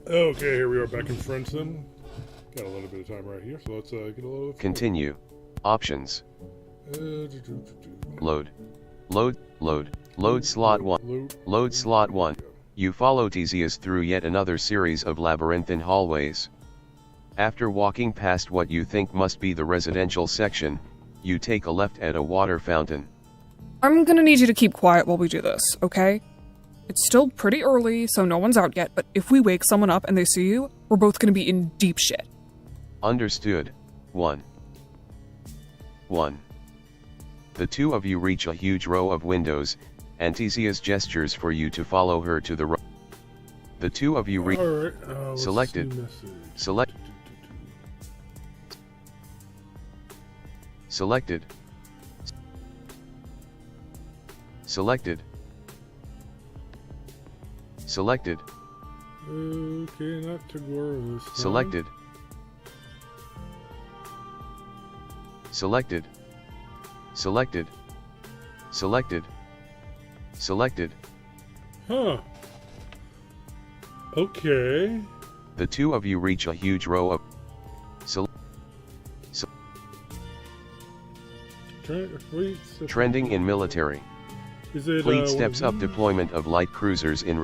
Okay, here we are back in Friendsim. Got a little bit of time right here, so let's get a little... Continue. Options. Load. Load slot 1. Load slot 1. You follow Theseus through yet another series of labyrinthine hallways. After walking past what you think must be the residential section, you take a left at a water fountain. I'm gonna need you to keep quiet while we do this, okay? It's still pretty early, so no one's out yet, but if we wake someone up and they see you, we're both gonna be in deep shit. Understood. 1. The two of you reach a huge row of windows, and Theseus gestures for you to follow her to the right. The two of you reach... Alright, Selected. Selected. Selected. Okay, not Tagora this time. Selected. Huh. Okay. The two of you reach a huge row of... Trending in military. Is it, Fleet steps up deployment of light cruisers in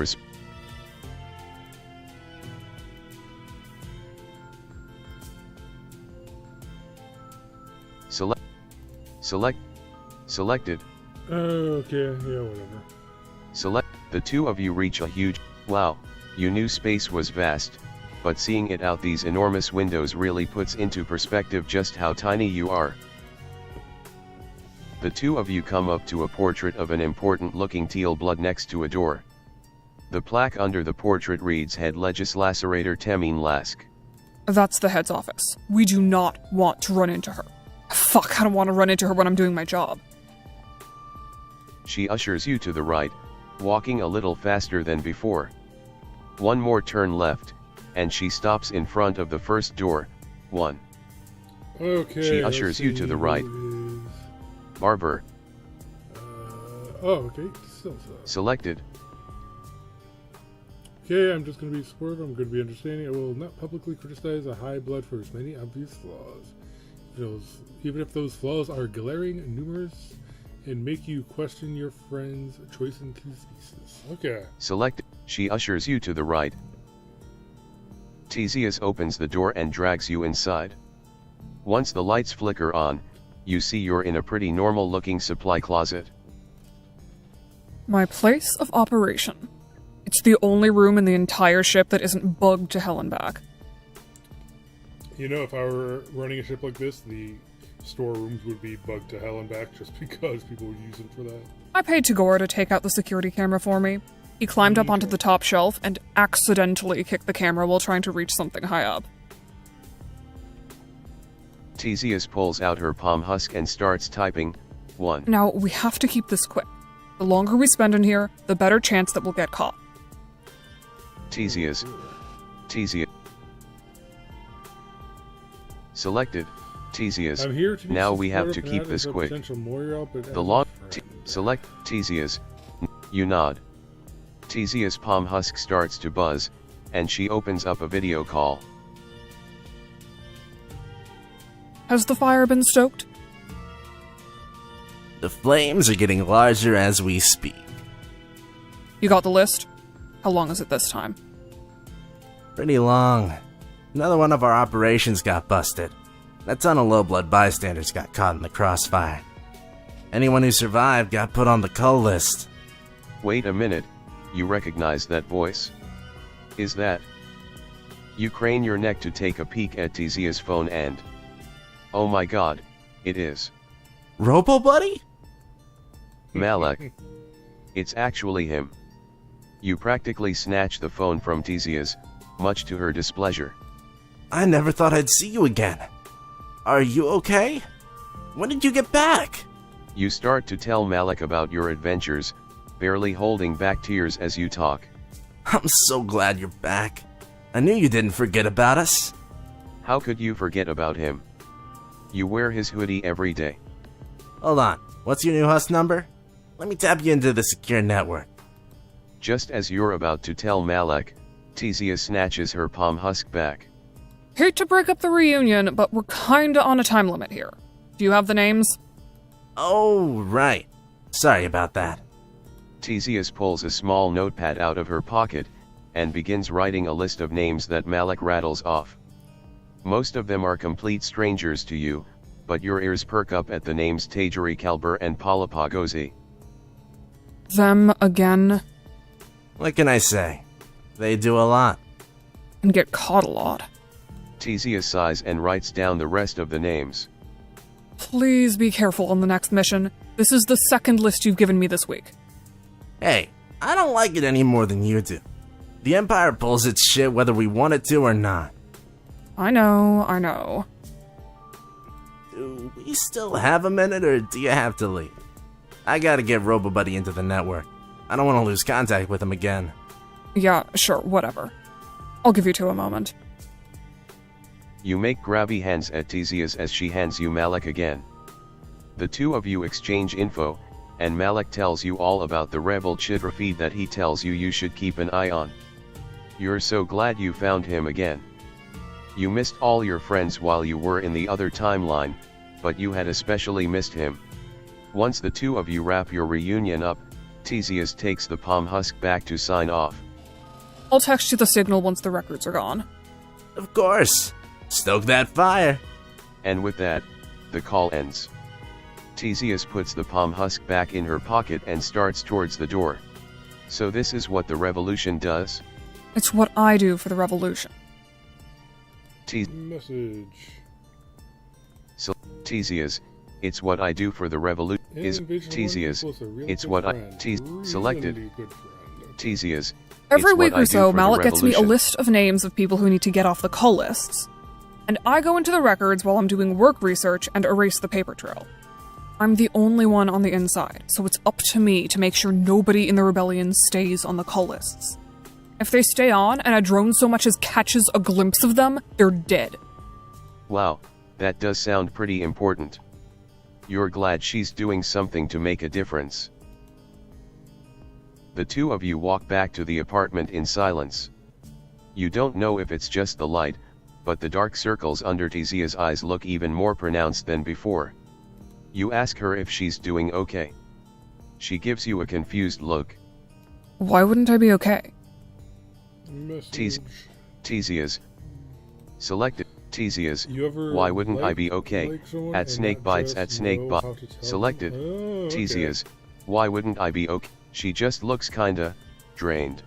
Selected. Okay, yeah, whatever. The two of you reach a huge... Wow, you knew space was vast, but seeing it out these enormous windows really puts into perspective just how tiny you are. The two of you come up to a portrait of an important-looking teal blood next to a door. The plaque under the portrait reads Head Legislator Temin Lask. That's the head's office. We do not want to run into her. Fuck, I don't want to run into her when I'm doing my job. She ushers you to the right, walking a little faster than before. One more turn left, and she stops in front of the first door. 1. Okay. She ushers you to the right. Barber. Okay. Selected. Okay, I'm just going to be supportive. I'm going to be understanding. I will not publicly criticize a high blood for its many obvious flaws. Even if those flaws are glaring, numerous, and make you question your friend's choice in thesis. Okay. Selected. She ushers you to the right. Theseus opens the door and drags you inside. Once the lights flicker on, you see you're in a pretty normal-looking supply closet. My place of operation. It's the only room in the entire ship that isn't bugged to hell and back. You know, if I were running a ship like this, the storerooms would be bugged to hell and back just because people would use them for that. I paid Tagora to take out the security camera for me. He climbed up onto the top shelf and accidentally kicked the camera while trying to reach something high up. Theseus pulls out her palm husk and starts typing. 1. Now, we have to keep this quick. The longer we spend in here, the better chance that we'll get caught. Theseus. Selected. Theseus. I'm here to be now we have to supportive keep and this as a quick. potential Moira, but The long... Select. Theseus. You nod. Theseus' palm husk starts to buzz, and she opens up a video call. Has the fire been stoked? The flames are getting larger as we speak. You got the list? How long is it this time? Pretty long. Another one of our operations got busted. A ton of low-blood bystanders got caught in the crossfire. Anyone who survived got put on the cull list. Wait a minute, you recognize that voice? Is that? You crane your neck to take a peek at Theseus' phone and... Oh my god, it is. Robo Buddy? Malak. It's actually him. You practically snatch the phone from Theseus, much to her displeasure. I never thought I'd see you again. Are you okay? When did you get back? You start to tell Malak about your adventures, barely holding back tears as you talk. I'm so glad you're back. I knew you didn't forget about us. How could you forget about him? You wear his hoodie every day. Hold on, what's your new husk number? Let me tap you into the secure network. Just as you're about to tell Malak, Theseus snatches her palm husk back. Hate to break up the reunion, but we're kinda on a time limit here. Do you have the names? Oh, right. Sorry about that. Theseus pulls a small notepad out of her pocket, and begins writing a list of names that Malik rattles off. Most of them are complete strangers to you, but your ears perk up at the names Tajiri Kalbur and Palapagozi. Them again? What can I say? They do a lot. And get caught a lot. Theseus sighs and writes down the rest of the names. Please be careful on the next mission. This is the second list you've given me this week. Hey, I don't like it any more than you do. The Empire pulls its shit whether we want it to or not. I know. Do we still have a minute, or do you have to leave? I gotta get RoboBuddy into the network. I don't want to lose contact with him again. Yeah, sure, whatever. I'll give you two a moment. You make grabby hands at Theseus as she hands you Malik again. The two of you exchange info, and Malik tells you all about the rebel Chitra feed that he tells you should keep an eye on. You're so glad you found him again. You missed all your friends while you were in the other timeline, but you had especially missed him. Once the two of you wrap your reunion up, Theseus takes the palm husk back to sign off. I'll text you the signal once the records are gone. Of course. Stoke that fire. And with that, the call ends. Theseus puts the palm husk back in her pocket and starts towards the door. So this is what the revolution does? It's what I do for the revolution. Message. Theseus, it's what I do for the revolution. Is Theseus, it's what I selected. Theseus. Every week or so, Malik gets me a list of names of people who need to get off the call lists. And I go into the records while I'm doing work research and erase the paper trail. I'm the only one on the inside, so it's up to me to make sure nobody in the rebellion stays on the call lists. If they stay on and a drone so much as catches a glimpse of them, they're dead. Wow, that does sound pretty important. You're glad she's doing something to make a difference. The two of you walk back to the apartment in silence. You don't know if it's just the light, but the dark circles under Theseus' eyes look even more pronounced than before. You ask her if she's doing okay. She gives you a confused look. Why wouldn't I be okay? Theseus. Selected. Theseus. Why Why wouldn't I be okay? At Snake Bites at Snake Bite. Selected. Theseus. Why wouldn't I be okay? She just looks kinda drained.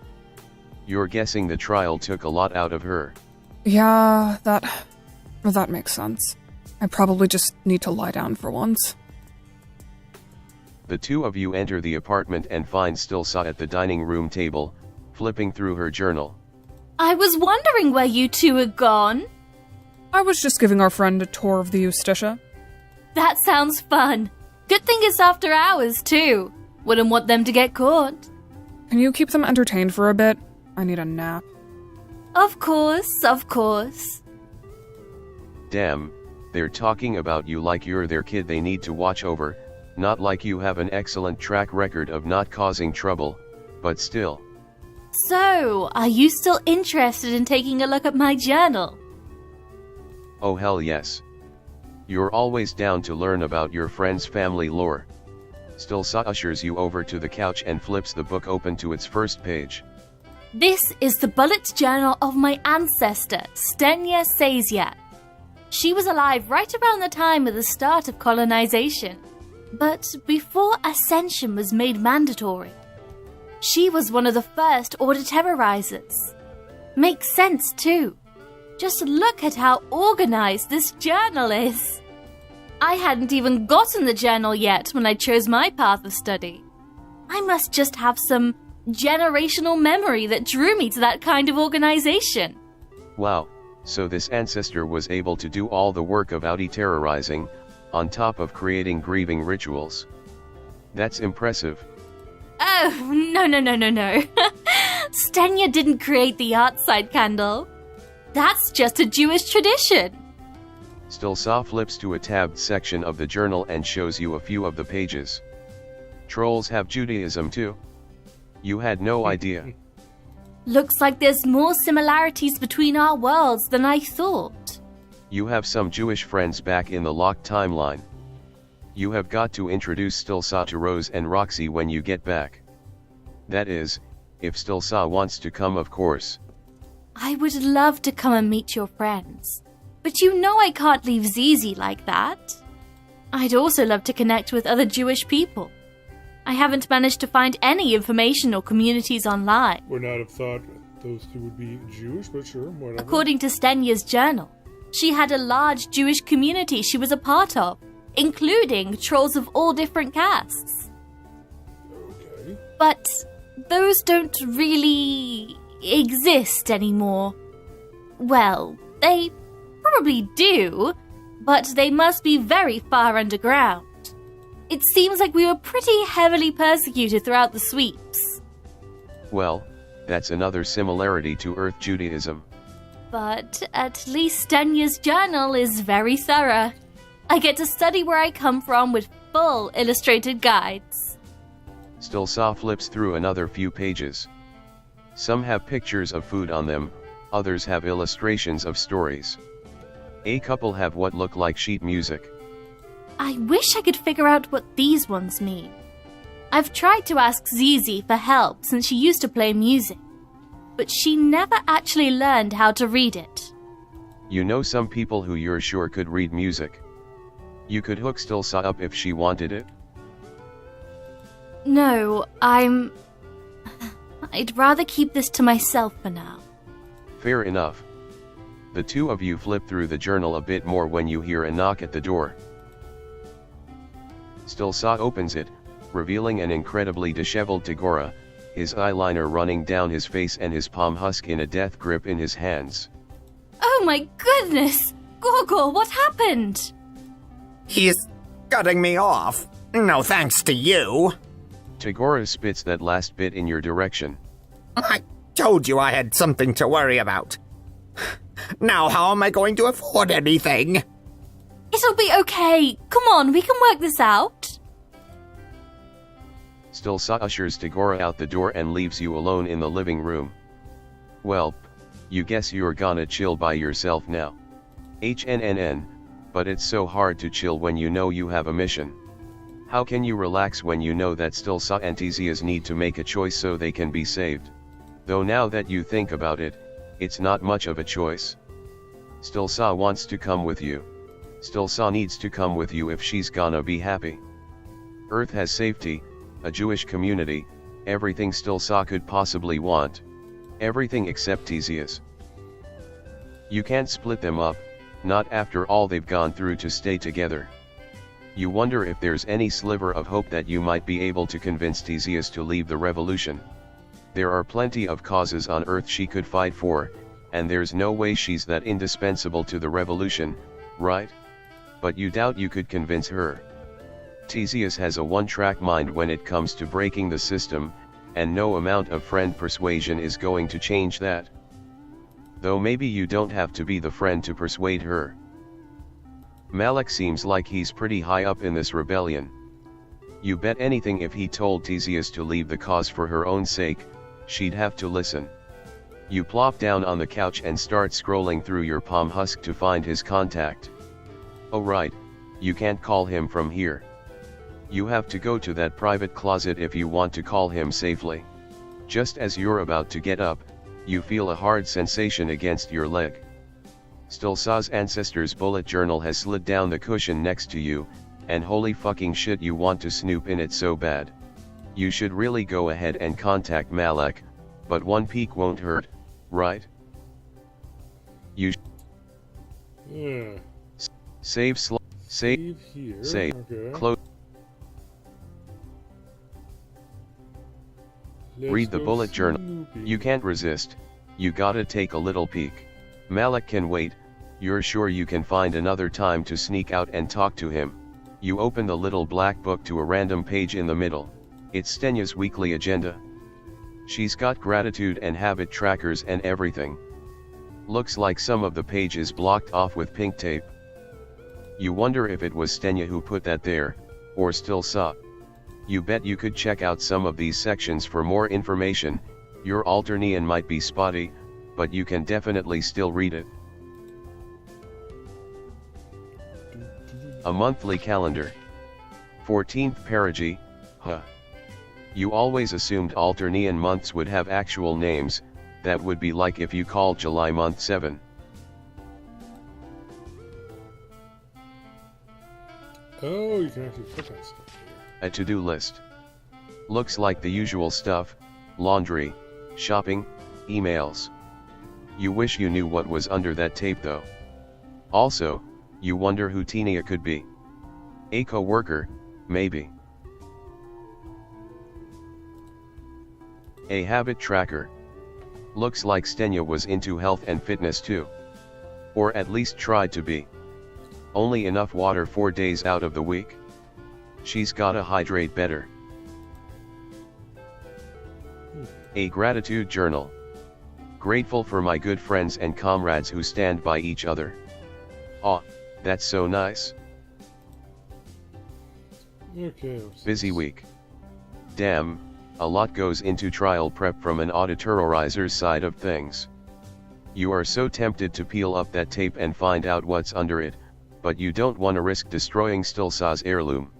You're guessing the trial took a lot out of her. Yeah, that makes sense. I probably just need to lie down for once. The two of you enter the apartment and find Stilsa at the dining room table, flipping through her journal. I was wondering where you two had gone. I was just giving our friend a tour of the Eustitia. That sounds fun. Good thing it's after hours, too. Wouldn't want them to get caught. Can you keep them entertained for a bit? I need a nap. Of course. Damn, they're talking about you like you're their kid they need to watch over, not like you have an excellent track record of not causing trouble, but still. So, are you still interested in taking a look at my journal? Oh hell yes. You're always down to learn about your friend's family lore. Stilsa ushers you over to the couch and flips the book open to its first page. This is the bullet journal of my ancestor, Stenya Saziat. She was alive right around the time of the start of colonization, but before ascension was made mandatory. She was one of the first Order terrorizers. Makes sense too. Just look at how organized this journal is. I hadn't even gotten the journal yet when I chose my path of study. I must just have some generational memory that drew me to that kind of organization. Wow, so this ancestor was able to do all the work of Audi terrorizing, on top of creating grieving rituals. That's impressive. Oh, no. Stenya didn't create the outside candle. That's just a Jewish tradition. Stilsa flips to a tabbed section of the journal and shows you a few of the pages. Trolls have Judaism too? You had no idea. Looks like there's more similarities between our worlds than I thought. You have some Jewish friends back in the locked timeline. You have got to introduce Stilsa to Rose and Roxy when you get back. That is, if Stilsa wants to come, of course. I would love to come and meet your friends, but you know I can't leave Zizi like that. I'd also love to connect with other Jewish people. I haven't managed to find any information or communities online. Would not have thought those two would be Jewish, but sure, whatever. According to Stenya's journal, she had a large Jewish community she was a part of, including trolls of all different castes. Okay. But those don't really exist anymore. Well, they probably do, but they must be very far underground. It seems like we were pretty heavily persecuted throughout the sweeps. Well, that's another similarity to Earth Judaism. But at least Stenya's journal is very thorough. I get to study where I come from with full illustrated guides. Stilsa flips through another few pages. Some have pictures of food on them, others have illustrations of stories. A couple have what look like sheet music. I wish I could figure out what these ones mean. I've tried to ask Zizi for help since she used to play music, but she never actually learned how to read it. You know some people who you're sure could read music. You could hook Stilsa up if she wanted it. No, I'd rather keep this to myself for now. Fair enough. The two of you flip through the journal a bit more when you hear a knock at the door. Stilsa opens it, revealing an incredibly disheveled Tagora, his eyeliner running down his face and his palm husk in a death grip in his hands. Oh my goodness! Gorgor, what happened? He's cutting me off. No thanks to you. Tagora spits that last bit in your direction. I told you I had something to worry about. Now how am I going to afford anything? It'll be okay. Come on, we can work this out. Stilsa ushers Tagora out the door and leaves you alone in the living room. Well, you guess you're gonna chill by yourself now. HNNN, but it's so hard to chill when you know you have a mission. How can you relax when you know that Stilsa and Theseus need to make a choice so they can be saved? Though now that you think about it, it's not much of a choice. Stilsa wants to come with you. Stilsa needs to come with you if she's gonna be happy. Earth has safety, a Jewish community, everything Stilsa could possibly want. Everything except Theseus. You can't split them up, not after all they've gone through to stay together. You wonder if there's any sliver of hope that you might be able to convince Theseus to leave the revolution. There are plenty of causes on Earth she could fight for, and there's no way she's that indispensable to the revolution, right? But you doubt you could convince her. Theseus has a one-track mind when it comes to breaking the system, and no amount of friend persuasion is going to change that. Though maybe you don't have to be the friend to persuade her. Malik seems like he's pretty high up in this rebellion. You bet anything if he told Theseus to leave the cause for her own sake, she'd have to listen. You plop down on the couch and start scrolling through your palm husk to find his contact. Oh right, you can't call him from here. You have to go to that private closet if you want to call him safely. Just as you're about to get up, you feel a hard sensation against your leg. Stilsa's ancestor's bullet journal has slid down the cushion next to you, and holy fucking shit, you want to snoop in it so bad. You should really go ahead and contact Malek, but one peek won't hurt, right? You Yeah. Save Here. save, Okay. close. Let's Read the go bullet journal. snooping. You can't resist, you gotta take a little peek. Malik can wait, you're sure you can find another time to sneak out and talk to him. You open the little black book to a random page in the middle. It's Stenya's weekly agenda. She's got gratitude and habit trackers and everything. Looks like some of the pages blocked off with pink tape. You wonder if it was Stenya who put that there, or Stilsa. You bet you could check out some of these sections for more information, Your Alternian might be spotty, but you can definitely still read it. A monthly calendar. 14th perigee, huh. You always assumed Alternian months would have actual names. That would be like if you called July month 7. Oh, you can actually click on stuff here. A to-do list. Looks like the usual stuff: laundry, shopping, emails. You wish you knew what was under that tape though. Also, you wonder who Tenia could be. A co-worker, maybe. A habit tracker. Looks like Stenya was into health and fitness too. Or at least tried to be. Only enough water 4 days out of the week. She's gotta hydrate better. A gratitude journal. Grateful for my good friends and comrades who stand by each other. Aw, that's so nice. Okay. Busy week. Damn, a lot goes into trial prep from an auditorizer's side of things. You are so tempted to peel up that tape and find out what's under it, but you don't want to risk destroying Stilsa's heirloom.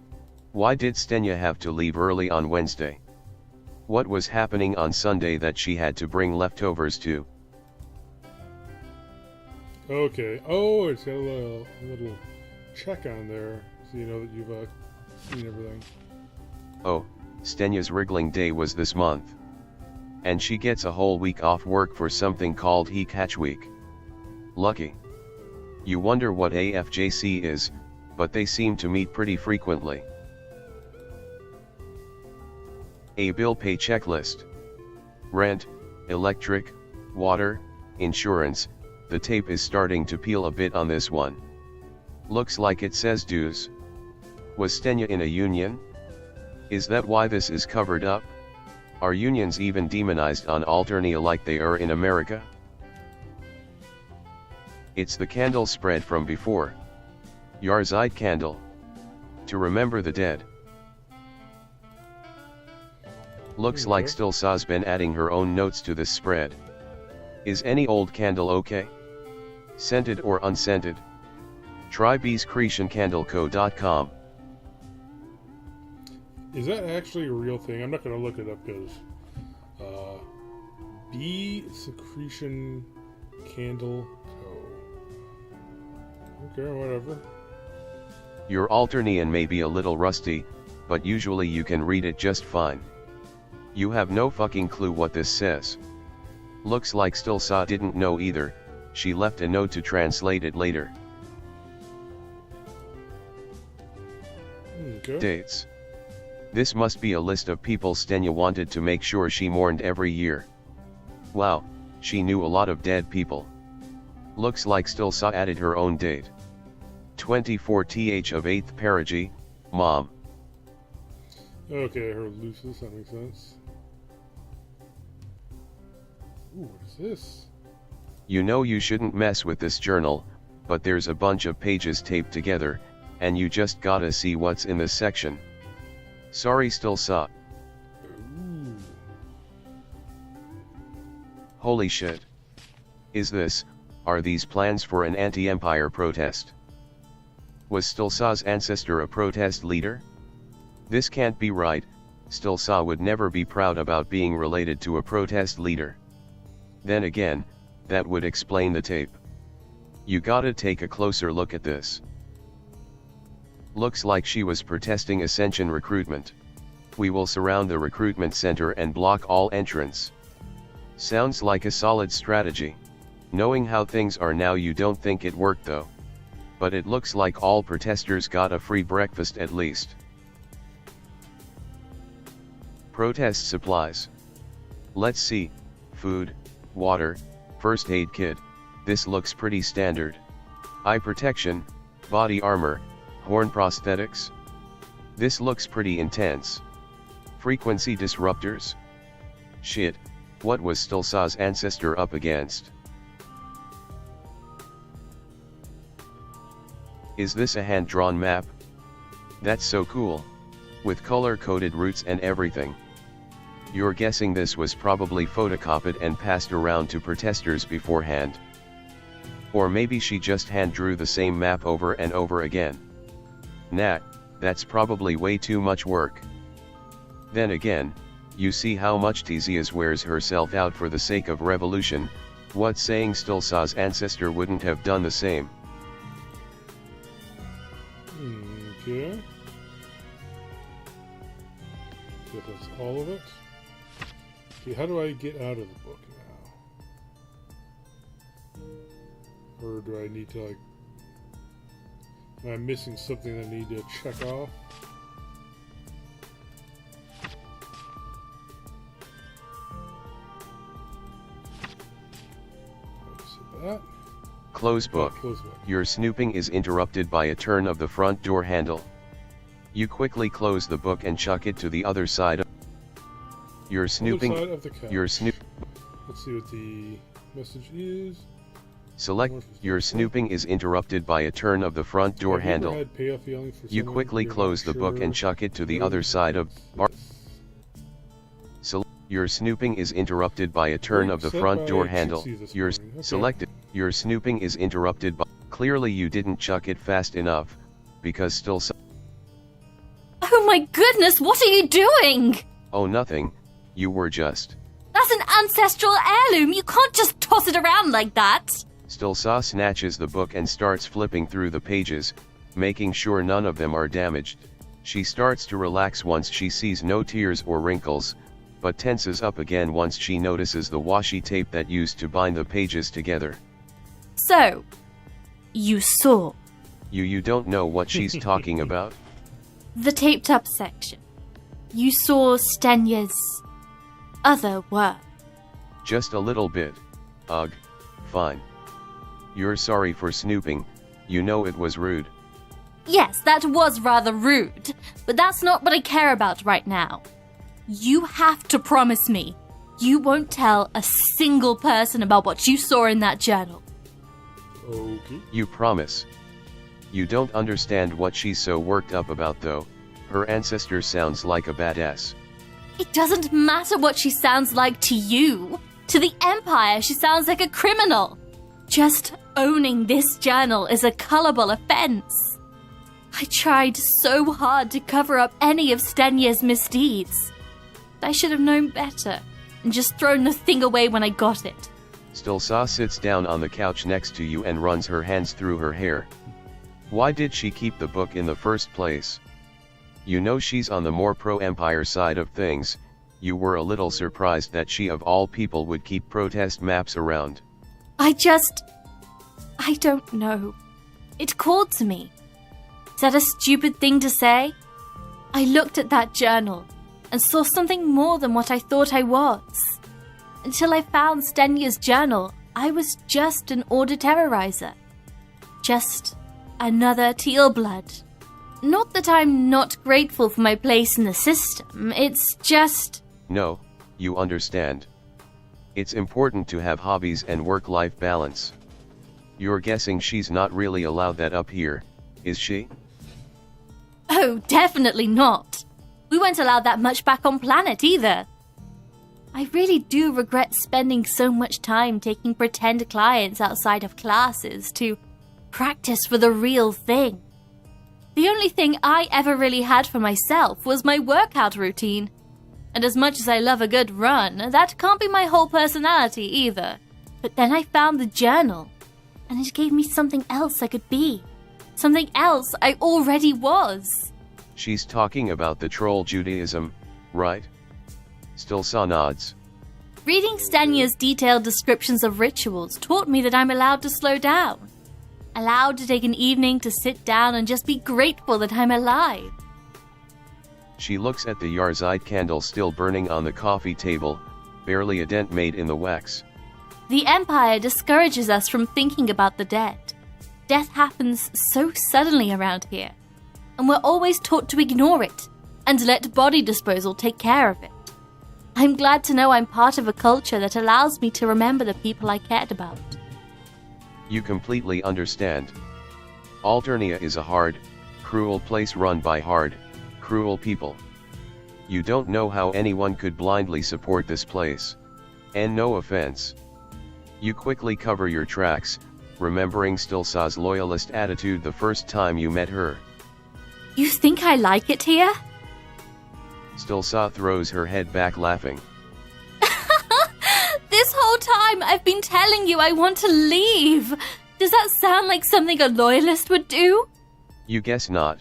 Why did Stenya have to leave early on Wednesday? What was happening on Sunday that she had to bring leftovers to? Okay. Oh, it's got a little check on there, so you know that you've seen everything. Oh, Stenya's wriggling day was this month. And she gets a whole week off work for something called He Catch Week. Lucky. You wonder what AFJC is, but they seem to meet pretty frequently. A bill pay checklist. Rent, electric, water, insurance. The tape is starting to peel a bit on this one. Looks like it says dues. Was Stenya in a union? Is that why this is covered up? Are unions even demonized on Alternia like they are in America? It's the candle spread from before. Yarzide candle. To remember the dead. Looks like Stilsa's been adding her own notes to this spread. Is any old candle okay? Scented or unscented? Try beescretioncandleco.com. Is that actually a real thing? I'm not going to look it up because Bee Secretion Candle Co. Okay, whatever. Your Alternian may be a little rusty, but usually you can read it just fine. You have no fucking clue what this says. Looks like Stilsa didn't know either. She left a note to translate it later. Okay. Dates. This must be a list of people Stenya wanted to make sure she mourned every year. Wow, she knew a lot of dead people. Looks like Stilsa added her own date. 24th of 8th perigee, Mom. Okay, her Lucis, that makes sense. Ooh, what is this? You know you shouldn't mess with this journal, but there's a bunch of pages taped together, and you just gotta see what's in this section. Sorry Stilsa. Ooh. Holy shit. Are these plans for an anti-empire protest? Was Stilsa's ancestor a protest leader? This can't be right. Stilsa would never be proud about being related to a protest leader. Then again, that would explain the tape. You gotta take a closer look at this. Looks like she was protesting Ascension recruitment. We will surround the recruitment center and block all entrance. Sounds like a solid strategy. Knowing how things are now, you don't think it worked though. But it looks like all protesters got a free breakfast at least. Protest supplies. Let's see. Food, water, first aid kit. This looks pretty standard. Eye protection, body armor, horn prosthetics. This looks pretty intense. Frequency disruptors. Shit, what was Stilsa's ancestor up against? Is this a hand-drawn map? That's so cool. With color-coded routes and everything. You're guessing this was probably photocopied and passed around to protesters beforehand. Or maybe she just hand drew the same map over and over again. Nah, that's probably way too much work. Then again, you see how much Theseus wears herself out for the sake of revolution. What's saying Stilsa's ancestor wouldn't have done the same? Okay. So that's all of it. Okay, how do I get out of the book now? Or do I need to, like... Am I missing something I need to check off? That. Close book. Close book. Your snooping is interrupted by a turn of the front door handle. You quickly close the book and chuck it to the other side of your snooping. Other side of the couch. Your snoop. Let's see what the message is. Select. Your snooping is interrupted by a turn of the front door handle. You quickly close the book and chuck it to the other side of bar. Your snooping is interrupted by a turn of the front door handle. Your selected. Your snooping is interrupted by. Clearly you didn't chuck it fast enough, because still. Oh my goodness, what are you doing? Oh, nothing. You were just. That's an ancestral heirloom. You can't just toss it around like that. Stilsa snatches the book and starts flipping through the pages, making sure none of them are damaged. She starts to relax once she sees no tears or wrinkles, but tenses up again once she notices the washi tape that used to bind the pages together. So, you saw. You don't know what she's talking about? The taped up section. You saw Stenya's other work. Just a little bit. Ugh. Fine. You're sorry for snooping, you know it was rude. Yes, that was rather rude, but that's not what I care about right now. You have to promise me you won't tell a single person about what you saw in that journal. Okay. You promise. You don't understand what she's so worked up about though. Her ancestor sounds like a badass. It doesn't matter what she sounds like to you. To the Empire, she sounds like a criminal. Just owning this journal is a culpable offense. I tried so hard to cover up any of Stenya's misdeeds. I should have known better and just thrown the thing away when I got it. Stilsa sits down on the couch next to you and runs her hands through her hair. Why did she keep the book in the first place? You know she's on the more pro-Empire side of things. You were a little surprised that she of all people would keep protest maps around. I don't know. It called to me. Is that a stupid thing to say? I looked at that journal and saw something more than what I thought I was. Until I found Stenya's journal, I was just an order terrorizer. Just another teal blood. Not that I'm not grateful for my place in the system, it's just... No, you understand. It's important to have hobbies and work-life balance. You're guessing she's not really allowed that up here, is she? Oh, definitely not. We weren't allowed that much back on planet either. I really do regret spending so much time taking pretend clients outside of classes to practice for the real thing. The only thing I ever really had for myself was my workout routine. And as much as I love a good run, that can't be my whole personality either. But then I found the journal, and it gave me something else I could be. Something else I already was. She's talking about the troll Judaism, right? Stilsa nods. Reading Stenya's detailed descriptions of rituals taught me that I'm allowed to slow down. Allowed to take an evening to sit down and just be grateful that I'm alive. She looks at the Yarzide candle still burning on the coffee table, barely a dent made in the wax. The Empire discourages us from thinking about the dead. Death happens so suddenly around here, and we're always taught to ignore it and let body disposal take care of it. I'm glad to know I'm part of a culture that allows me to remember the people I cared about. You completely understand. Alternia is a hard, cruel place run by hard, cruel people. You don't know how anyone could blindly support this place. And no offense. You quickly cover your tracks, remembering Stilsa's loyalist attitude the first time you met her. You think I like it here? Stilsa throws her head back laughing. This whole time I've been telling you I want to leave. Does that sound like something a loyalist would do? You guess not.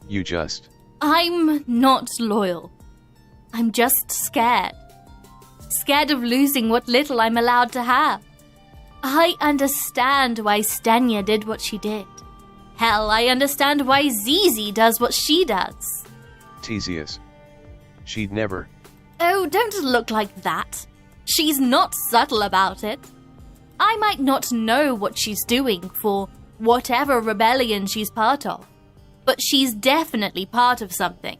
You just... I'm not loyal. I'm just scared. Scared of losing what little I'm allowed to have. I understand why Stenya did what she did. Hell, I understand why Zizi does what she does. Theseus. She'd never... Oh, don't look like that. She's not subtle about it. I might not know what she's doing for whatever rebellion she's part of, but she's definitely part of something.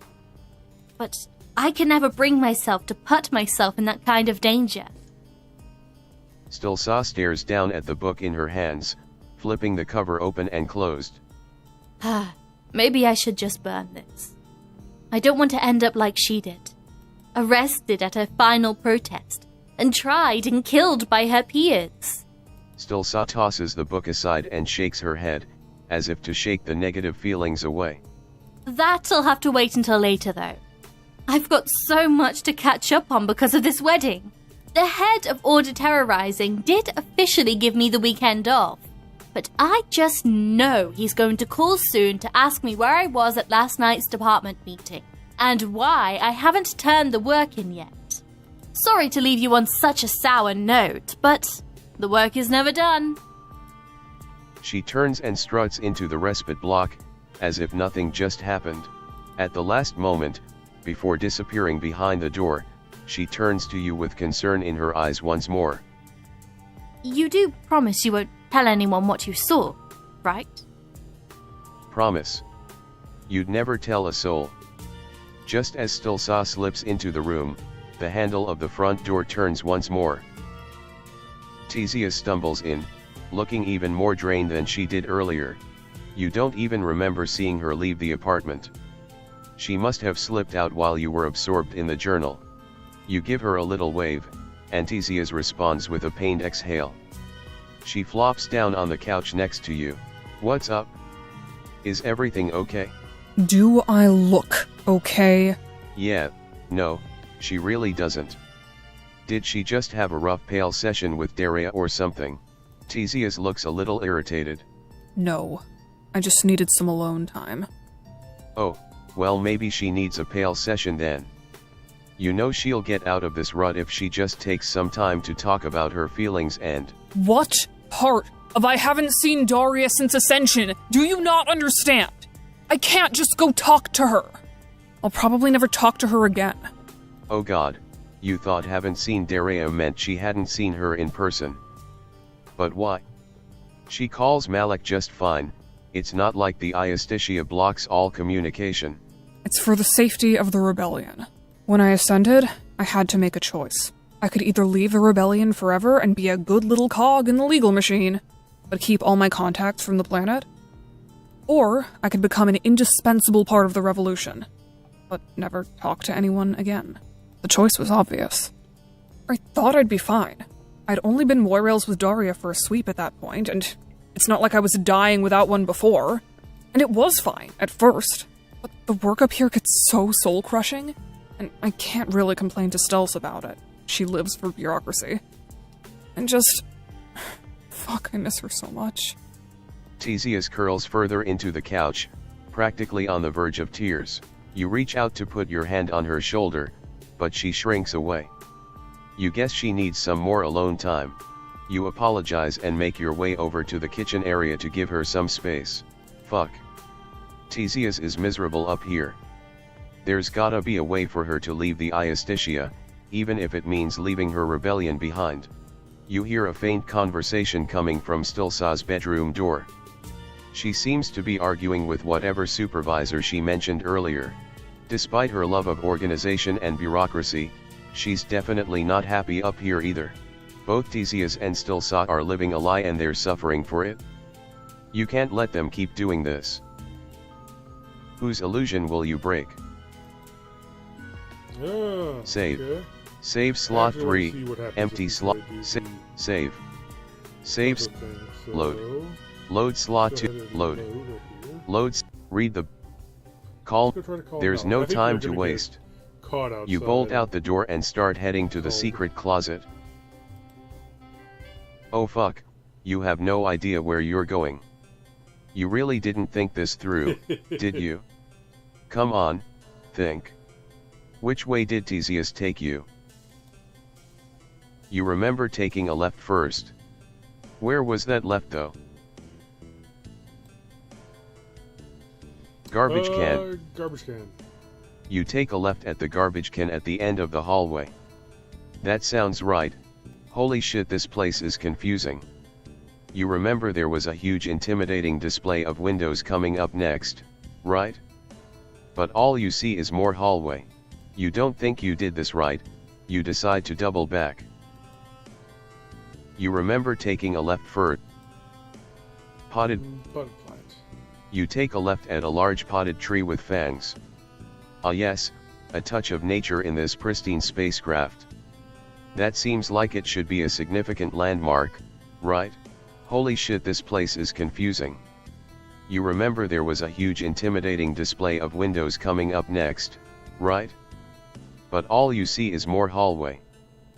But I can never bring myself to put myself in that kind of danger. Stilsa stares down at the book in her hands, flipping the cover open and closed. Maybe I should just burn this. I don't want to end up like she did. Arrested at her final protest, and tried and killed by her peers. Stilsa tosses the book aside and shakes her head, as if to shake the negative feelings away. That'll have to wait until later, though. I've got so much to catch up on because of this wedding. The head of Order Terrorizing did officially give me the weekend off, but I just know he's going to call soon to ask me where I was at last night's department meeting, and why I haven't turned the work in yet. Sorry to leave you on such a sour note, but the work is never done. She turns and struts into the respite block, as if nothing just happened. At the last moment, before disappearing behind the door, she turns to you with concern in her eyes once more. You do promise you won't tell anyone what you saw, right? Promise. You'd never tell a soul. Just as Stilsa slips into the room, the handle of the front door turns once more. Theseus stumbles in, looking even more drained than she did earlier. You don't even remember seeing her leave the apartment. She must have slipped out while you were absorbed in the journal. You give her a little wave, and Theseus responds with a pained exhale. She flops down on the couch next to you. What's up? Is everything okay? Do I look okay? Yeah, no, she really doesn't. Did she just have a rough pale session with Daria or something? Theseus looks a little irritated. No, I just needed some alone time. Oh, well maybe she needs a pale session then. You know she'll get out of this rut if she just takes some time to talk about her feelings and... What part of I haven't seen Daria since Ascension do you not understand? I can't just go talk to her. I'll probably never talk to her again. Oh god, you thought haven't seen Daria meant she hadn't seen her in person. But why? She calls Malik just fine. It's not like the Iastitia blocks all communication. It's for the safety of the rebellion. When I ascended, I had to make a choice. I could either leave the rebellion forever and be a good little cog in the legal machine, but keep all my contacts from the planet, or I could become an indispensable part of the revolution, but never talk to anyone again. The choice was obvious. I thought I'd be fine. I'd only been moirails with Daria for a sweep at that point, and it's not like I was dying without one before. And it was fine, at first. But the work up here gets so soul-crushing, and I can't really complain to Stels about it. She lives for bureaucracy. And just... fuck, I miss her so much. Theseus curls further into the couch, practically on the verge of tears. You reach out to put your hand on her shoulder, but she shrinks away. You guess she needs some more alone time. You apologize and make your way over to the kitchen area to give her some space. Fuck. Theseus is miserable up here. There's gotta be a way for her to leave the Iastitia, even if it means leaving her rebellion behind. You hear a faint conversation coming from Stilsa's bedroom door. She seems to be arguing with whatever supervisor she mentioned earlier. Despite her love of organization and bureaucracy, she's definitely not happy up here either. Both Theseus and Stilsa are living a lie and they're suffering for it. You can't let them keep doing this. Whose illusion will you break? Ah, Save. Okay. Save slot Actually, let's 3. see what happens Empty if we slot. try to do Save. Save. the thing. So, Load. Load slot go 2. ahead and Load. right here. Loads. Read the call. Let's go try to call There's him out. no I think time they're to gonna get waste. Caught outside. You bolt out the door and start heading to the Called. secret closet. Oh fuck. You have no idea where you're going. You really didn't think this through, did you? Come on, think. Which way did Theseus take you? You remember taking a left first. Where was that left though? Garbage can. Garbage can. You take a left at the garbage can at the end of the hallway. That sounds right. Holy shit, this place is confusing. You remember there was a huge intimidating display of windows coming up next, right? But all you see is more hallway. You don't think you did this right, you decide to double back. You remember taking a left first. Potted. Button plant. You take a left at a large potted tree with fangs. Ah yes, a touch of nature in this pristine spacecraft. That seems like it should be a significant landmark, right? Holy shit, this place is confusing. You remember there was a huge intimidating display of windows coming up next, right? But all you see is more hallway.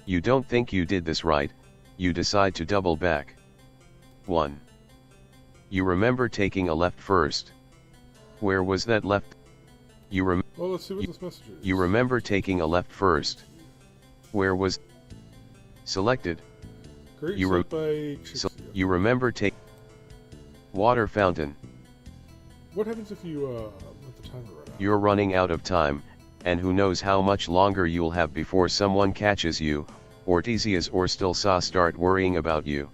You don't think you did this right, you decide to double back. 1. You remember taking a left first. Where was that left? Well, let's see what this message is. You remember taking a left first. Where was selected? Great you set by So, Trixie. you remember take water fountain. What happens if you let the timer run out? You're running out of time, and who knows how much longer you'll have before someone catches you, or Theseus or Stilsa start worrying about you.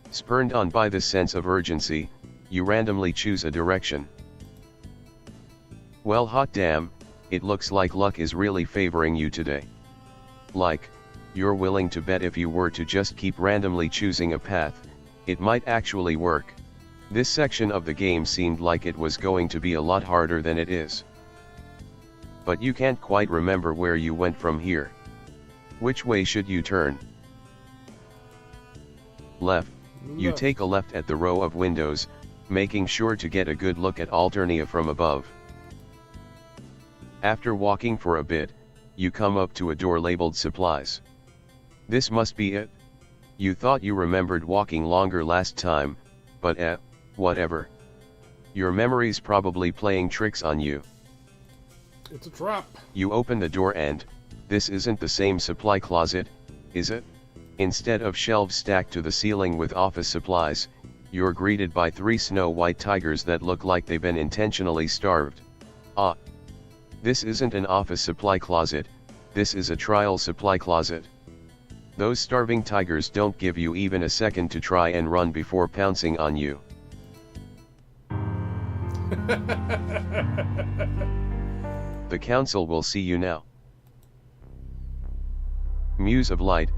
Spurred on by this sense of urgency, you randomly choose a direction. Well, hot damn, it looks like luck is really favoring you today. Like, you're willing to bet if you were to just keep randomly choosing a path, it might actually work. This section of the game seemed like it was going to be a lot harder than it is. But you can't quite remember where you went from here. Which way should you turn? Left. You take a left at the row of windows, making sure to get a good look at Alternia from above. After walking for a bit, you come up to a door labeled supplies. This must be it. You thought you remembered walking longer last time, but whatever. Your memory's probably playing tricks on you. It's a trap. You open the door and, this isn't the same supply closet, is it? Instead of shelves stacked to the ceiling with office supplies, you're greeted by 3 snow-white tigers that look like they've been intentionally starved. Ah. This isn't an office supply closet, this is a trial supply closet. Those starving tigers don't give you even a second to try and run before pouncing on you. The council will see you now. Muse of Light.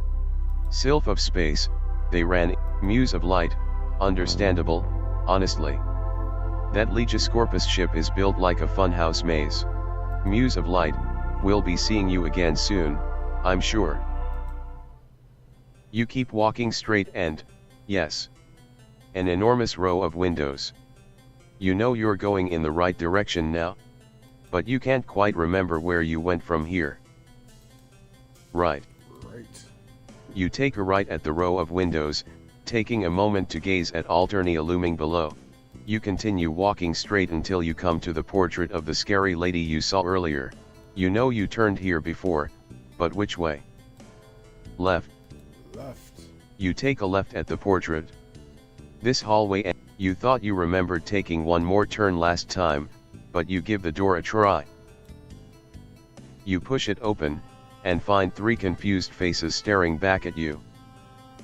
Sylph of Space, they ran. Muse of Light, understandable, honestly. That Legiscorpus ship is built like a funhouse maze. Muse of Light, we'll be seeing you again soon, I'm sure. You keep walking straight and, yes. An enormous row of windows. You know you're going in the right direction now. But you can't quite remember where you went from here. Right. You take a right at the row of windows, taking a moment to gaze at Alternia looming below. You continue walking straight until you come to the portrait of the scary lady you saw earlier. You know you turned here before, but which way? Left. Left. You take a left at the portrait. This hallway, you thought you remembered taking one more turn last time, but you give the door a try. You push it open, and find 3 confused faces staring back at you.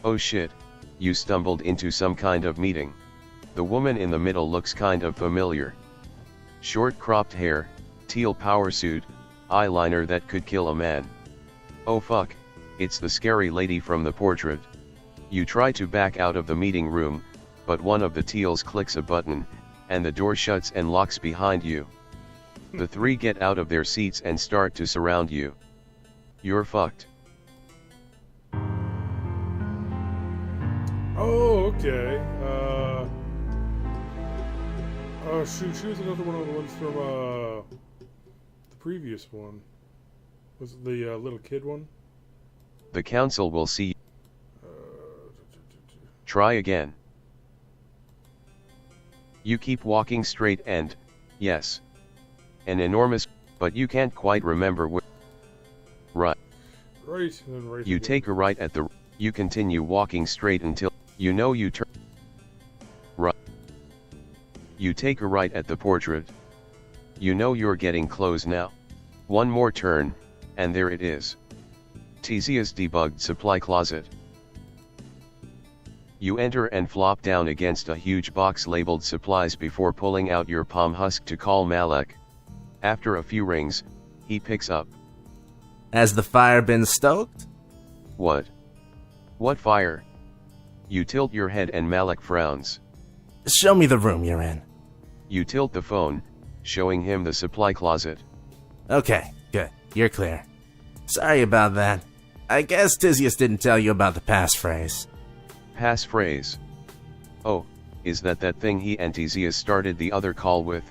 Oh shit, you stumbled into some kind of meeting. The woman in the middle looks kind of familiar. Short cropped hair, teal power suit, eyeliner that could kill a man. Oh fuck, it's the scary lady from the portrait. You try to back out of the meeting room, but one of the teals clicks a button, and the door shuts and locks behind you. The 3 get out of their seats and start to surround you. You're fucked. Oh, okay. Oh, shoot, she was another one of the ones from, the previous one. Was it the, little kid one? The council will see. Try again. You keep walking straight and, yes. An enormous, but you can't quite remember where. Right. Right, and then right You again. take a right at the, you continue walking straight until, you know you turn. Right. You take a right at the portrait. You know you're getting close now. One more turn, and there it is. Theseus debugged supply closet. You enter and flop down against a huge box labeled supplies before pulling out your palm husk to call Malek. After a few rings, he picks up. Has the fire been stoked? What? What fire? You tilt your head and Malek frowns. Show me the room you're in. You tilt the phone, showing him the supply closet. Okay, good. You're clear. Sorry about that. I guess Theseus didn't tell you about the passphrase. Passphrase. Oh, is that thing he and Theseus started the other call with?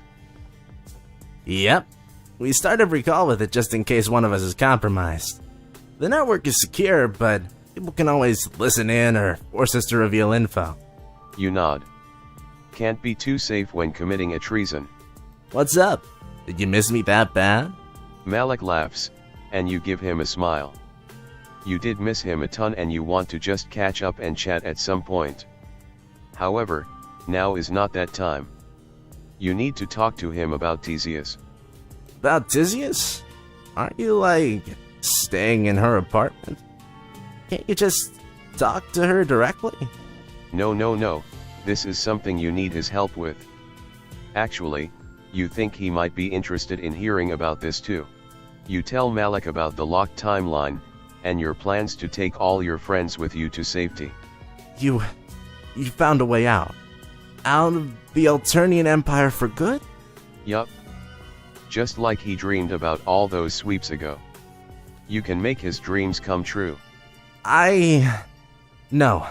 Yep. We start every call with it just in case one of us is compromised. The network is secure, but people can always listen in or force us to reveal info. You nod. Can't be too safe when committing a treason. What's up? Did you miss me that bad? Malek laughs, and you give him a smile. You did miss him a ton and you want to just catch up and chat at some point. However, now is not that time. You need to talk to him about Theseus. About Theseus? Aren't you, like, staying in her apartment? Can't you just talk to her directly? No, this is something you need his help with. Actually, you think he might be interested in hearing about this too. You tell Malek about the locked timeline, and your plans to take all your friends with you to safety. You found a way out? Out of the Alternian Empire for good? Yup. Just like he dreamed about all those sweeps ago. You can make his dreams come true. No.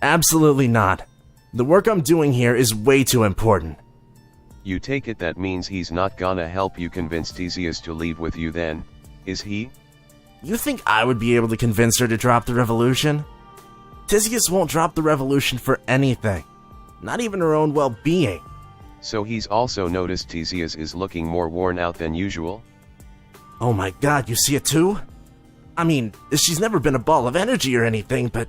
Absolutely not. The work I'm doing here is way too important. You take it that means he's not gonna help you convince Theseus to leave with you then, is he? You think I would be able to convince her to drop the revolution? Theseus won't drop the revolution for anything. Not even her own well-being. So he's also noticed Theseus is looking more worn out than usual? Oh my god, you see it too? I mean, she's never been a ball of energy or anything, but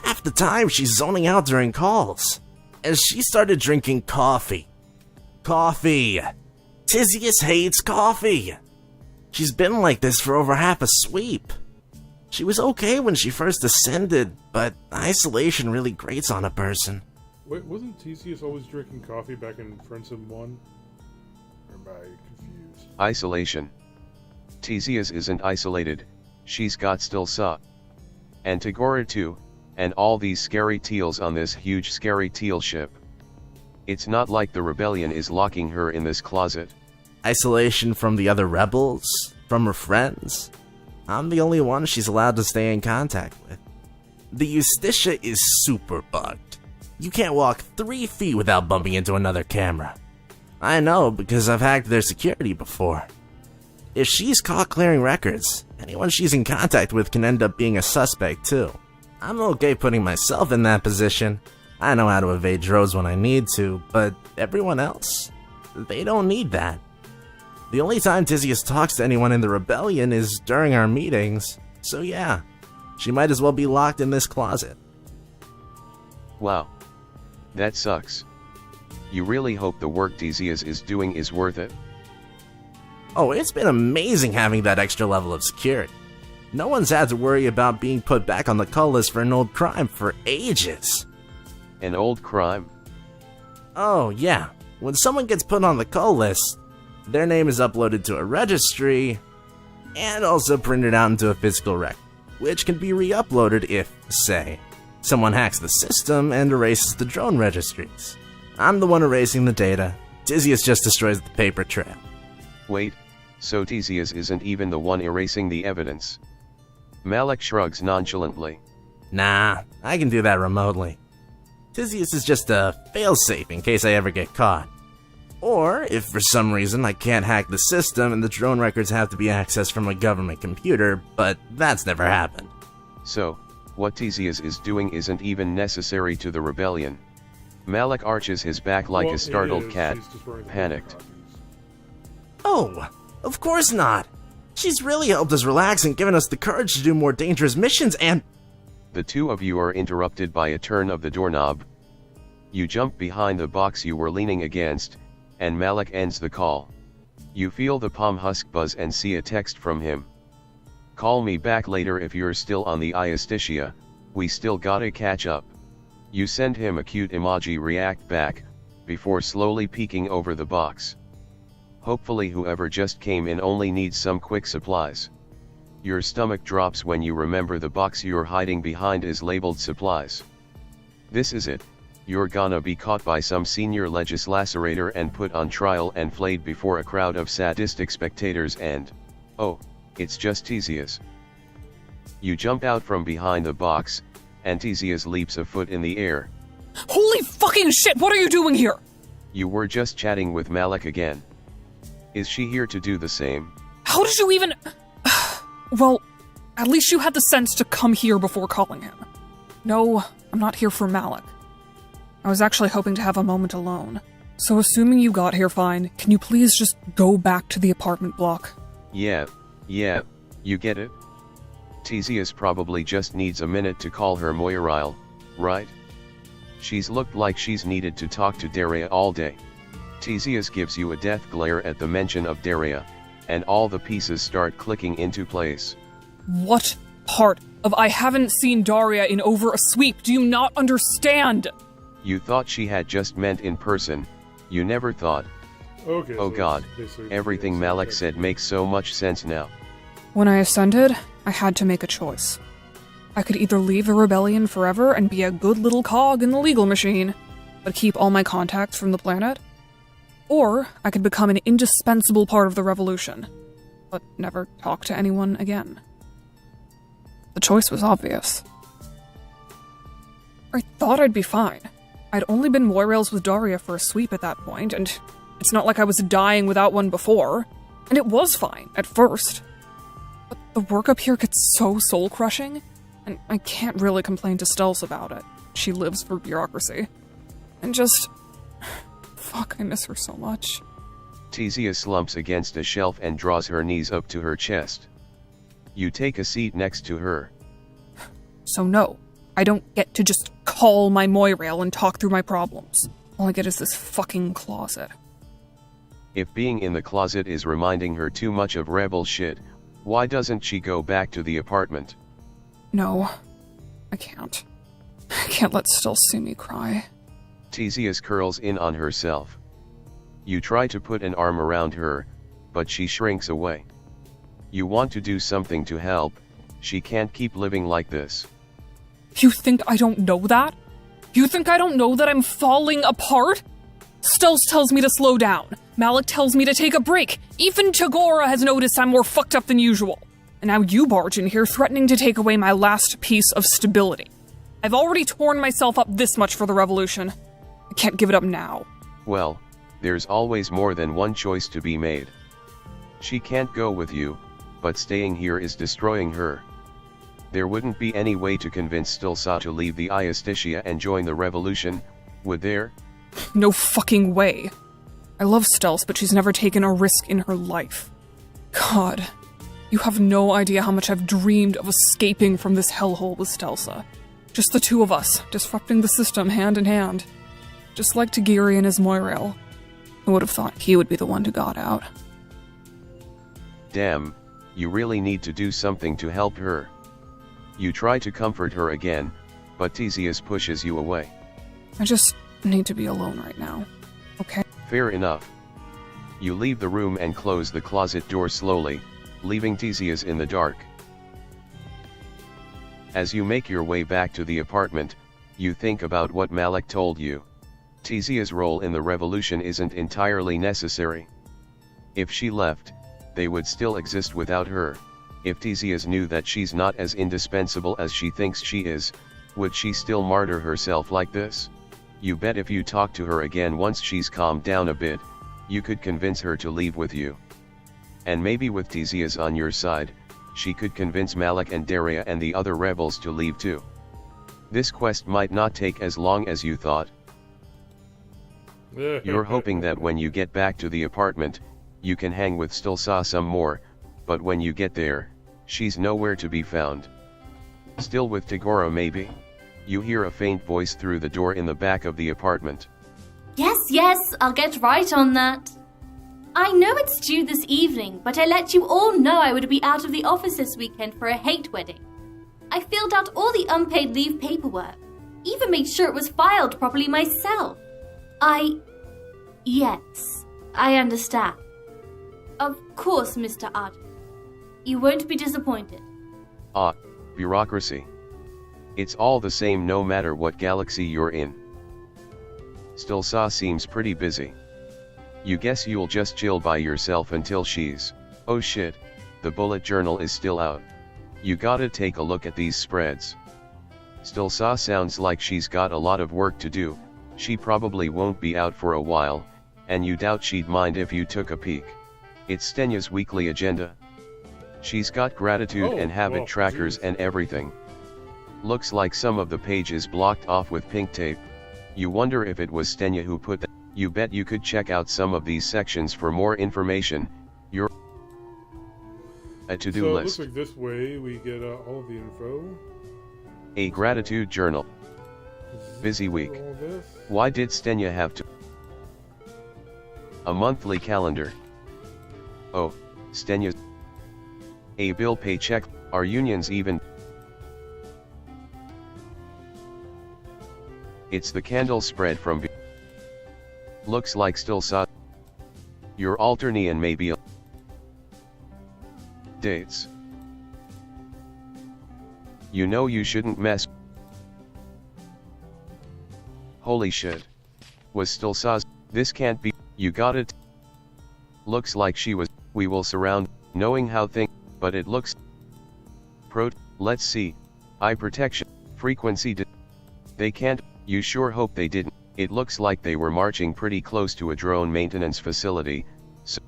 half the time she's zoning out during calls. And she started drinking coffee. Coffee! Theseus hates coffee! She's been like this for over half a sweep. She was okay when she first ascended, but isolation really grates on a person. Wait, wasn't Theseus always drinking coffee back in Friendsim 1? Or am I confused? Isolation. Theseus isn't isolated, she's got still saw. And Tagora too, and all these scary teals on this huge scary teal ship. It's not like the rebellion is locking her in this closet. Isolation from the other rebels? From her friends? I'm the only one she's allowed to stay in contact with. The Justitia is super bugged. You can't walk 3 feet without bumping into another camera. I know because I've hacked their security before. If she's caught clearing records, anyone she's in contact with can end up being a suspect too. I'm okay putting myself in that position. I know how to evade drones when I need to, but everyone else? They don't need that. The only time Theseus talks to anyone in the rebellion is during our meetings, so yeah, she might as well be locked in this closet. Wow. That sucks. You really hope the work Theseus is doing is worth it? Oh, it's been amazing having that extra level of security. No one's had to worry about being put back on the call list for an old crime for ages. An old crime? Oh, yeah. When someone gets put on the call list, their name is uploaded to a registry and also printed out into a physical record, which can be re-uploaded if, say, someone hacks the system and erases the drone registries. I'm the one erasing the data. Theseus just destroys the paper trail. Wait, So Theseus isn't even the one erasing the evidence. Malik shrugs nonchalantly. Nah, I can do that remotely. Theseus is just a failsafe in case I ever get caught. Or, if for some reason I can't hack the system and the drone records have to be accessed from a government computer, but that's never happened. So, what Theseus is doing isn't even necessary to the rebellion. Malik arches his back like a startled cat, panicked. Oh, of course not. She's really helped us relax and given us the courage to do more dangerous missions and... The two of you are interrupted by a turn of the doorknob. You jump behind the box you were leaning against, and Malik ends the call. You feel the palm husk buzz and see a text from him. Call me back later if you're still on the Iastitia, we still gotta catch up. You send him a cute emoji react back, before slowly peeking over the box. Hopefully whoever just came in only needs some quick supplies. Your stomach drops when you remember the box you're hiding behind is labeled supplies. This is it. You're gonna be caught by some senior legislator and put on trial and flayed before a crowd of sadistic spectators and... oh, it's just Theseus. You jump out from behind the box, and Theseus leaps a foot in the air. Holy fucking shit, what are you doing here? You were just chatting with Malik again. Is she here to do the same? How did you even... Well, at least you had the sense to come here before calling him. No, I'm not here for Malik. I was actually hoping to have a moment alone. So assuming you got here fine, can you please just go back to the apartment block? Yeah, you get it? Theseus probably just needs a minute to call her Moiral, right? She's looked like she's needed to talk to Daria all day. Theseus gives you a death glare at the mention of Daria, and all the pieces start clicking into place. What part of I haven't seen Daria in over a sweep do you not understand? You thought she had just meant in person, you never thought. Okay, Oh so god, basically everything Malik said makes so much sense now. When I ascended, I had to make a choice. I could either leave the rebellion forever and be a good little cog in the legal machine, but keep all my contacts from the planet, or I could become an indispensable part of the revolution, but never talk to anyone again. The choice was obvious. I thought I'd be fine. I'd only been Moirails with Daria for a sweep at that point, and it's not like I was dying without one before, and it was fine at first. But the work up here gets so soul-crushing, and I can't really complain to Stels about it. She lives for bureaucracy. And just... fuck, I miss her so much. Theseus slumps against a shelf and draws her knees up to her chest. You take a seat next to her. So no, I don't get to just call my Moirail and talk through my problems. All I get is this fucking closet. If being in the closet is reminding her too much of rebel shit, why doesn't she go back to the apartment? No, I can't. I can't let Stels see me cry. Theseus curls in on herself. You try to put an arm around her, but she shrinks away. You want to do something to help, she can't keep living like this. You think I don't know that? You think I don't know that I'm falling apart? Stels tells me to slow down. Malik tells me to take a break. Even Tagora has noticed I'm more fucked up than usual. And now you barge in here threatening to take away my last piece of stability. I've already torn myself up this much for the revolution. I can't give it up now. Well, there's always more than one choice to be made. She can't go with you, but staying here is destroying her. There wouldn't be any way to convince Stilsa to leave the Iastitia and join the revolution, would there? No fucking way. I love Stels, but she's never taken a risk in her life. God, you have no idea how much I've dreamed of escaping from this hellhole with Stelsa. Just the two of us, disrupting the system hand in hand. Just like Tagiri and his Moirail. Who would have thought he would be the one who got out? Damn, you really need to do something to help her. You try to comfort her again, but Theseus pushes you away. I just need to be alone right now, okay? Fair enough. You leave the room and close the closet door slowly, leaving Theseus in the dark. As you make your way back to the apartment, you think about what Malik told you. Theseus' role in the revolution isn't entirely necessary. If she left, they would still exist without her. If Theseus knew that she's not as indispensable as she thinks she is, would she still martyr herself like this? You bet if you talk to her again once she's calmed down a bit, you could convince her to leave with you. And maybe with Theseus on your side, she could convince Malik and Daria and the other rebels to leave too. This quest might not take as long as you thought. You're hoping that when you get back to the apartment, you can hang with Stilsa some more, but when you get there, she's nowhere to be found. Still with Tagora maybe? You hear a faint voice through the door in the back of the apartment. Yes, I'll get right on that. I know it's due this evening, but I let you all know I would be out of the office this weekend for a hate wedding. I filled out all the unpaid leave paperwork, even made sure it was filed properly myself. Yes, I understand. Of course, Mr. Arden. You won't be disappointed. Bureaucracy. It's all the same no matter what galaxy you're in. Stilsa seems pretty busy. You guess you'll just chill by yourself until she's... Oh shit, the bullet journal is still out. You gotta take a look at these spreads. Stilsa sounds like she's got a lot of work to do, she probably won't be out for a while, and you doubt she'd mind if you took a peek. It's Stenya's weekly agenda. She's got gratitude and habit trackers and everything. Looks like some of the pages blocked off with pink tape. You wonder if it was Stenya who put that. You bet you could check out some of these sections for more information. You're a to-do list. So it looks like this way we get all of the info. A gratitude journal. Busy week. Why did Stenya have to? A monthly calendar. Oh, Stenya's. A bill paycheck. Are unions even? It's the candle spread from. Looks like Stilsa. Your alternian may be. Dates. You know you shouldn't mess. Holy shit. Was Stilsa's. This can't be. You got it. Looks like she was. We will surround. Knowing how things. But it looks. Let's see. Eye protection. Frequency. They can't. You sure hope they didn't. It looks like they were marching pretty close to a drone maintenance facility, so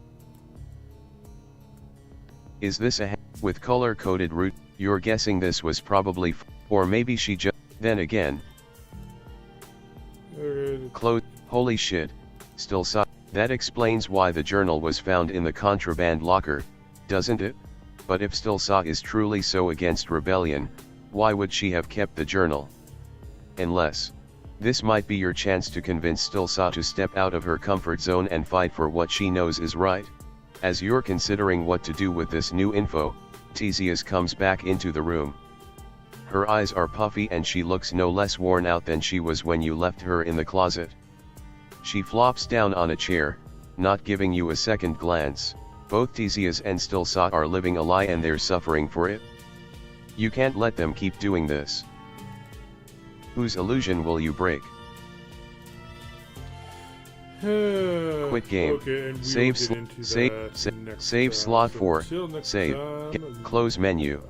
is this a with color-coded route? You're guessing this was probably or maybe she just, then again. Close, holy shit, Stilsa, that explains why the journal was found in the contraband locker, doesn't it? But if Stilsa is truly so against rebellion, why would she have kept the journal? Unless. This might be your chance to convince Stilsa to step out of her comfort zone and fight for what she knows is right. As you're considering what to do with this new info, Theseus comes back into the room. Her eyes are puffy and she looks no less worn out than she was when you left her in the closet. She flops down on a chair, not giving you a second glance. Both Theseus and Stilsa are living a lie and they're suffering for it. You can't let them keep doing this. Whose illusion will you break? Quit game. Okay, and save slot 4. Save. Close menu.